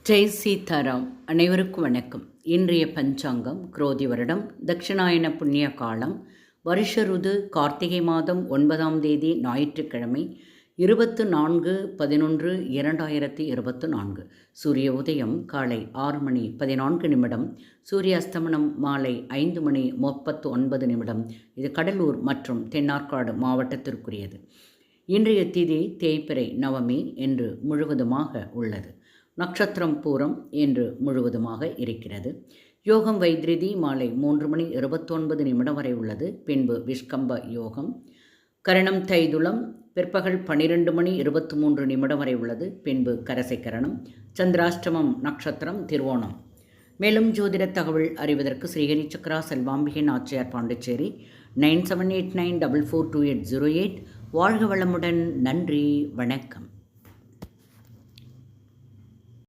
ஜெய் சீதாராம். அனைவருக்கும் வணக்கம். இன்றைய பஞ்சாங்கம் குரோதி வருடம் தட்சிணாயன புண்ணிய காலம் வருஷ ருது கார்த்திகை மாதம் 9ஆம் தேதி ஞாயிற்றுக்கிழமை 24/11/2024. சூரிய உதயம் காலை 6:14. சூரிய அஸ்தமனம் மாலை 5:39. இது கடலூர் மற்றும் தென்னார்காடு மாவட்டத்திற்குரியது. இன்றைய திதி தேய்பிறை நவமி என்று முழுவதுமாக உள்ளது. நட்சத்திரம் பூரம் என்று முழுவதுமாக இருக்கிறது. யோகம் வைத்ரிதி மாலை 3:29 வரை உள்ளது. பின்பு விஷ்கம்ப யோகம். கரணம் தைதுளம் பிற்பகல் 12:23 வரை உள்ளது. பின்பு கரசை கரணம். சந்திராஷ்டமம் நட்சத்திரம் திருவோணம். மேலும் ஜோதிட தகவல் அறிவதற்கு ஸ்ரீஹரி சக்கரா செல்வாம்பிகை நாச்சியார், பாண்டிச்சேரி 9789442808. வாழ்க வளமுடன். நன்றி, வணக்கம்.